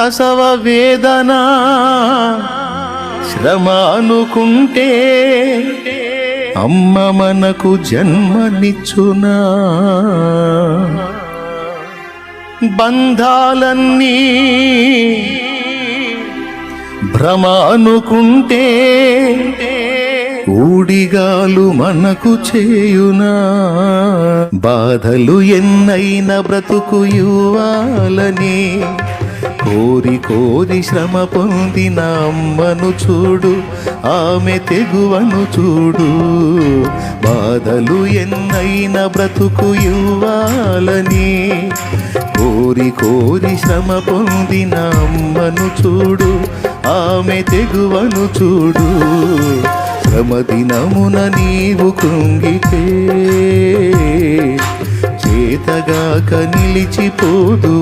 ప్రసవ వేదన శ్రమ అనుకుంటే అమ్మ మనకు జన్మనిచ్చునా? బంధాలన్నీ భ్రమ అనుకుంటే ఊడిగాలు మనకు చేయునా? బాధలు ఎన్నైనా బ్రతుకు ఇవ్వాలని కోరి కోరి శ్రమ పొందిన అమ్మను చూడు, ఆమె తెగువను చూడు. బాధలు ఎన్నైనా బ్రతుకు ఇవ్వాలని కోరి కోరి శ్రమ పొందిన అమ్మను చూడు, ఆమె తెగువను చూడు. శ్రమ దినమున నీవు కృంగితే చేతగాక నిలిచిపోదు.